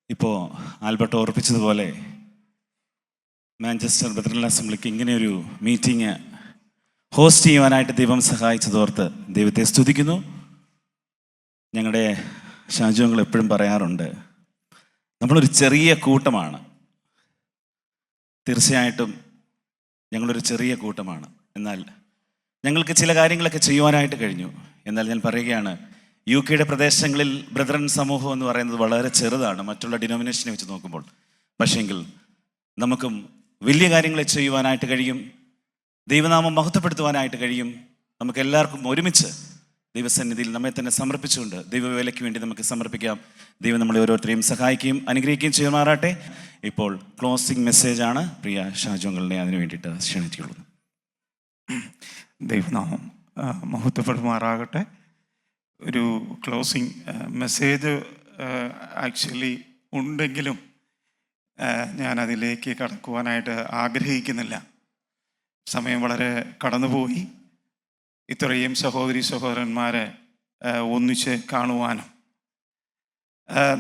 ഇപ്പോൾ Albert ഓർപ്പിച്ചതുപോലെ Manchester brethren അസംബ്ലിക്ക് ഇങ്ങനെയൊരു meeting host ചെയ്യുവാനായിട്ട് ദൈവം സഹായിച്ചതോർത്ത് ദൈവത്തെ സ്തുതിക്കുന്നു. ഞങ്ങളുടെ ഷാജുങ്ങൾ എപ്പോഴും പറയാറുണ്ട്, നമ്മളൊരു ചെറിയ കൂട്ടമാണ്. തീർച്ചയായിട്ടും ഞങ്ങളൊരു ചെറിയ കൂട്ടമാണ്. എന്നാൽ ഞങ്ങൾക്ക് ചില കാര്യങ്ങളൊക്കെ ചെയ്യുവാനായിട്ട് കഴിഞ്ഞു. എന്നാൽ ഞാൻ പറയുകയാണ്, UK പ്രദേശങ്ങളിൽ ബ്രദറൻ സമൂഹം എന്ന് പറയുന്നത് വളരെ ചെറുതാണ് മറ്റുള്ള ഡിനോമിനേഷനെ വെച്ച് നോക്കുമ്പോൾ. പക്ഷേങ്കിൽ നമുക്കും വലിയ കാര്യങ്ങൾ ചെയ്യുവാനായിട്ട് കഴിയും, ദൈവനാമം മഹത്വപ്പെടുത്തുവാനായിട്ട് കഴിയും. നമുക്ക് എല്ലാവർക്കും ഒരുമിച്ച് ദൈവസന്നിധിയിൽ നമ്മെ തന്നെ സമർപ്പിച്ചുകൊണ്ട് ദൈവവേലയ്ക്ക് വേണ്ടി നമുക്ക് സമർപ്പിക്കാം. ദൈവം നമ്മളെ ഓരോരുത്തരെയും സഹായിക്കുകയും അനുഗ്രഹിക്കുകയും ചെയ്യുമാറാട്ടെ. ഇപ്പോൾ ക്ലോസിംഗ് മെസ്സേജാണ്. പ്രിയ ഷാജുങ്ങളെ അതിനു വേണ്ടിയിട്ട് ക്ഷണിച്ചുകൊള്ളുന്നു. ദൈവനാമം മഹത്വപ്പെടുമാറാകട്ടെ. ഒരു ക്ലോസിംഗ് മെസ്സേജ് ആക്ച്വലി ഉണ്ടെങ്കിലും ഞാനതിലേക്ക് കടക്കുവാനായിട്ട് ആഗ്രഹിക്കുന്നില്ല. സമയം വളരെ കടന്നുപോയി. ഇത്രയും സഹോദരി സഹോദരന്മാരെ ഒന്നിച്ച് കാണുവാനും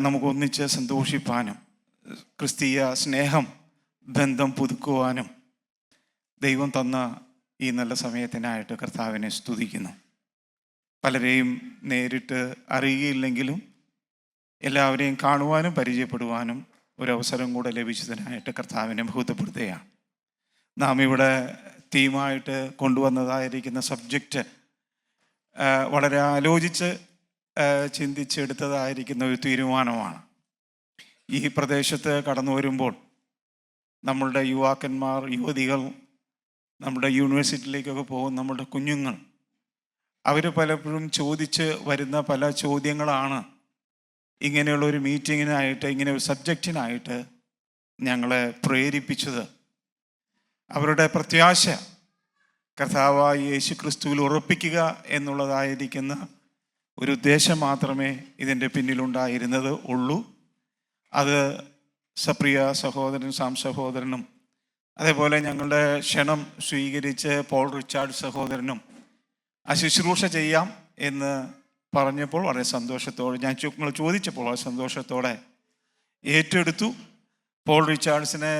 നമുക്കൊന്നിച്ച് സന്തോഷിപ്പാനും ക്രിസ്തീയ സ്നേഹം ബന്ധം പുതുക്കുവാനും ദൈവം തന്ന ഈ നല്ല സമയത്തിനായിട്ട് കർത്താവിനെ സ്തുതിക്കുന്നു. പലരെയും നേരിട്ട് അറിയുകയില്ലെങ്കിലും എല്ലാവരെയും കാണുവാനും പരിചയപ്പെടുവാനും ഒരവസരം കൂടെ ലഭിച്ചതിനായിട്ട് കർത്താവിനെ മഹത്വപ്പെടുത്തുകയാണ്. നാം ഇവിടെ തീമായിട്ട് കൊണ്ടുവന്നതായിരിക്കുന്ന സബ്ജക്റ്റ് വളരെ ആലോചിച്ച് ചിന്തിച്ചെടുത്തതായിരിക്കുന്ന ഒരു തീരുമാനമാണ്. ഈ പ്രദേശത്ത് കടന്നു വരുമ്പോൾ നമ്മളുടെ യുവാക്കന്മാർ, യുവതികൾ, നമ്മുടെ യൂണിവേഴ്സിറ്റിയിലേക്കൊക്കെ പോകുന്ന നമ്മുടെ കുഞ്ഞുങ്ങൾ, അവർ പലപ്പോഴും ചോദിച്ച് വരുന്ന പല ചോദ്യങ്ങളാണ് ഇങ്ങനെയുള്ളൊരു മീറ്റിങ്ങിനായിട്ട്, ഇങ്ങനെ ഒരു സബ്ജക്റ്റിനായിട്ട് ഞങ്ങളെ പ്രേരിപ്പിച്ചത്. അവരുടെ പ്രത്യാശ കർത്താവായ യേശു ക്രിസ്തുവിൽ ഉറപ്പിക്കുക എന്നുള്ളതായിരിക്കുന്ന ഒരു ഉദ്ദേശം മാത്രമേ ഇതിൻ്റെ പിന്നിലുണ്ടായിരുന്നത് ഉള്ളൂ. അത് സപ്രിയ സഹോദരൻ, സാം സഹോദരനും അതേപോലെ ഞങ്ങളുടെ ക്ഷണം സ്വീകരിച്ച് പോൾ റിച്ചാർഡ് സഹോദരനും ആ ശുശ്രൂഷ ചെയ്യാം എന്ന് പറഞ്ഞപ്പോൾ വളരെ സന്തോഷത്തോടെ, ഞാൻ നിങ്ങൾ ചോദിച്ചപ്പോൾ വളരെ സന്തോഷത്തോടെ ഏറ്റെടുത്തു. പോൾ റിച്ചാർഡ്സിനെ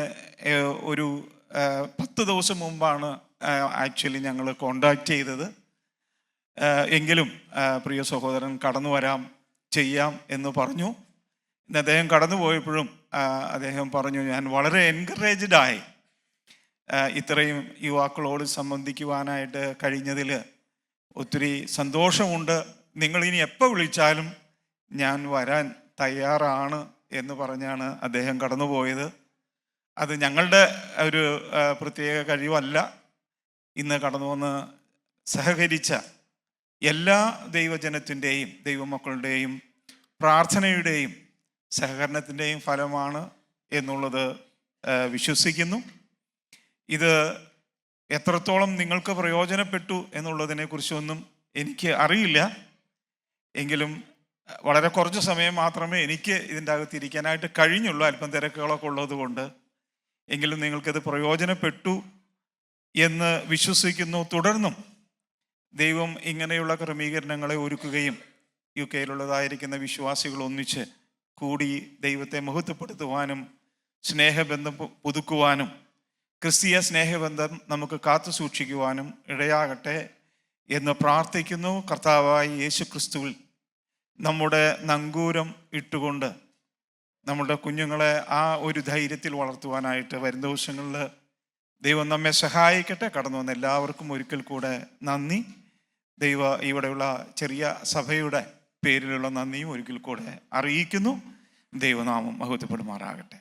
ഒരു 10 ദിവസം മുമ്പാണ് ആക്ച്വലി ഞങ്ങൾ കോണ്ടാക്ട് ചെയ്തത്. എങ്കിലും പ്രിയ സഹോദരൻ കടന്നു വരാം, ചെയ്യാം എന്ന് പറഞ്ഞു. ഇന്ന് അദ്ദേഹം കടന്നു പോയപ്പോഴും അദ്ദേഹം പറഞ്ഞു, ഞാൻ വളരെ എൻകറേജ്ഡായി ഇത്രയും യുവാക്കളോട് സംബന്ധിക്കുവാനായിട്ട് കഴിഞ്ഞതിൽ ഒത്തിരി സന്തോഷമുണ്ട്. നിങ്ങളിനി എപ്പോൾ വിളിച്ചാലും ഞാൻ വരാൻ തയ്യാറാണ് എന്ന് പറഞ്ഞാണ് അദ്ദേഹം കടന്നുപോയത്. അത് ഞങ്ങളുടെ ഒരു പ്രത്യേക കഴിവല്ല. ഇന്ന് കടന്നു വന്ന് സഹകരിച്ച എല്ലാ ദൈവജനത്തിൻ്റെയും ദൈവമക്കളുടെയും പ്രാർത്ഥനയുടെയും സഹകരണത്തിൻ്റെയും ഫലമാണ് എന്നുള്ളത് വിശ്വസിക്കുന്നു. ഇത് എത്രത്തോളം നിങ്ങൾക്ക് പ്രയോജനപ്പെട്ടു എന്നുള്ളതിനെക്കുറിച്ചൊന്നും എനിക്ക് അറിയില്ല. എങ്കിലും വളരെ കുറച്ച് സമയം മാത്രമേ എനിക്ക് ഇതിൻ്റെ അകത്തിരിക്കാനായിട്ട് കഴിഞ്ഞുള്ളൂ, അല്പം തിരക്കുകളൊക്കെ ഉള്ളത് കൊണ്ട്. എങ്കിലും നിങ്ങൾക്കത് പ്രയോജനപ്പെട്ടു എന്ന് വിശ്വസിക്കുന്നു. തുടർന്നും ദൈവം ഇങ്ങനെയുള്ള ക്രമീകരണങ്ങളെ ഒരുക്കുകയും UK വിശ്വാസികൾ ഒന്നിച്ച് കൂടി ദൈവത്തെ മഹത്വപ്പെടുത്തുവാനും സ്നേഹബന്ധം പുതുക്കുവാനും ക്രിസ്തീയ സ്നേഹബന്ധം നമുക്ക് കാത്തു സൂക്ഷിക്കുവാനും ഇടയാകട്ടെ എന്ന് പ്രാർത്ഥിക്കുന്നു. കർത്താവായ യേശു ക്രിസ്തുവിൽ നമ്മുടെ നങ്കൂരം ഇട്ടുകൊണ്ട് നമ്മുടെ കുഞ്ഞുങ്ങളെ ആ ഒരു ധൈര്യത്തിൽ വളർത്തുവാനായിട്ട് വരും ദിവസങ്ങളിൽ ദൈവം നമ്മെ സഹായിക്കട്ടെ. കടന്നു വന്ന എല്ലാവർക്കും ഒരിക്കൽ കൂടെ നന്ദി. ഇവിടെയുള്ള ചെറിയ സഭയുടെ പേരിലുള്ള നന്ദിയും ഒരിക്കൽ കൂടെ അറിയിക്കുന്നു. ദൈവനാമം മഹത്വപ്പെടുമാറാകട്ടെ.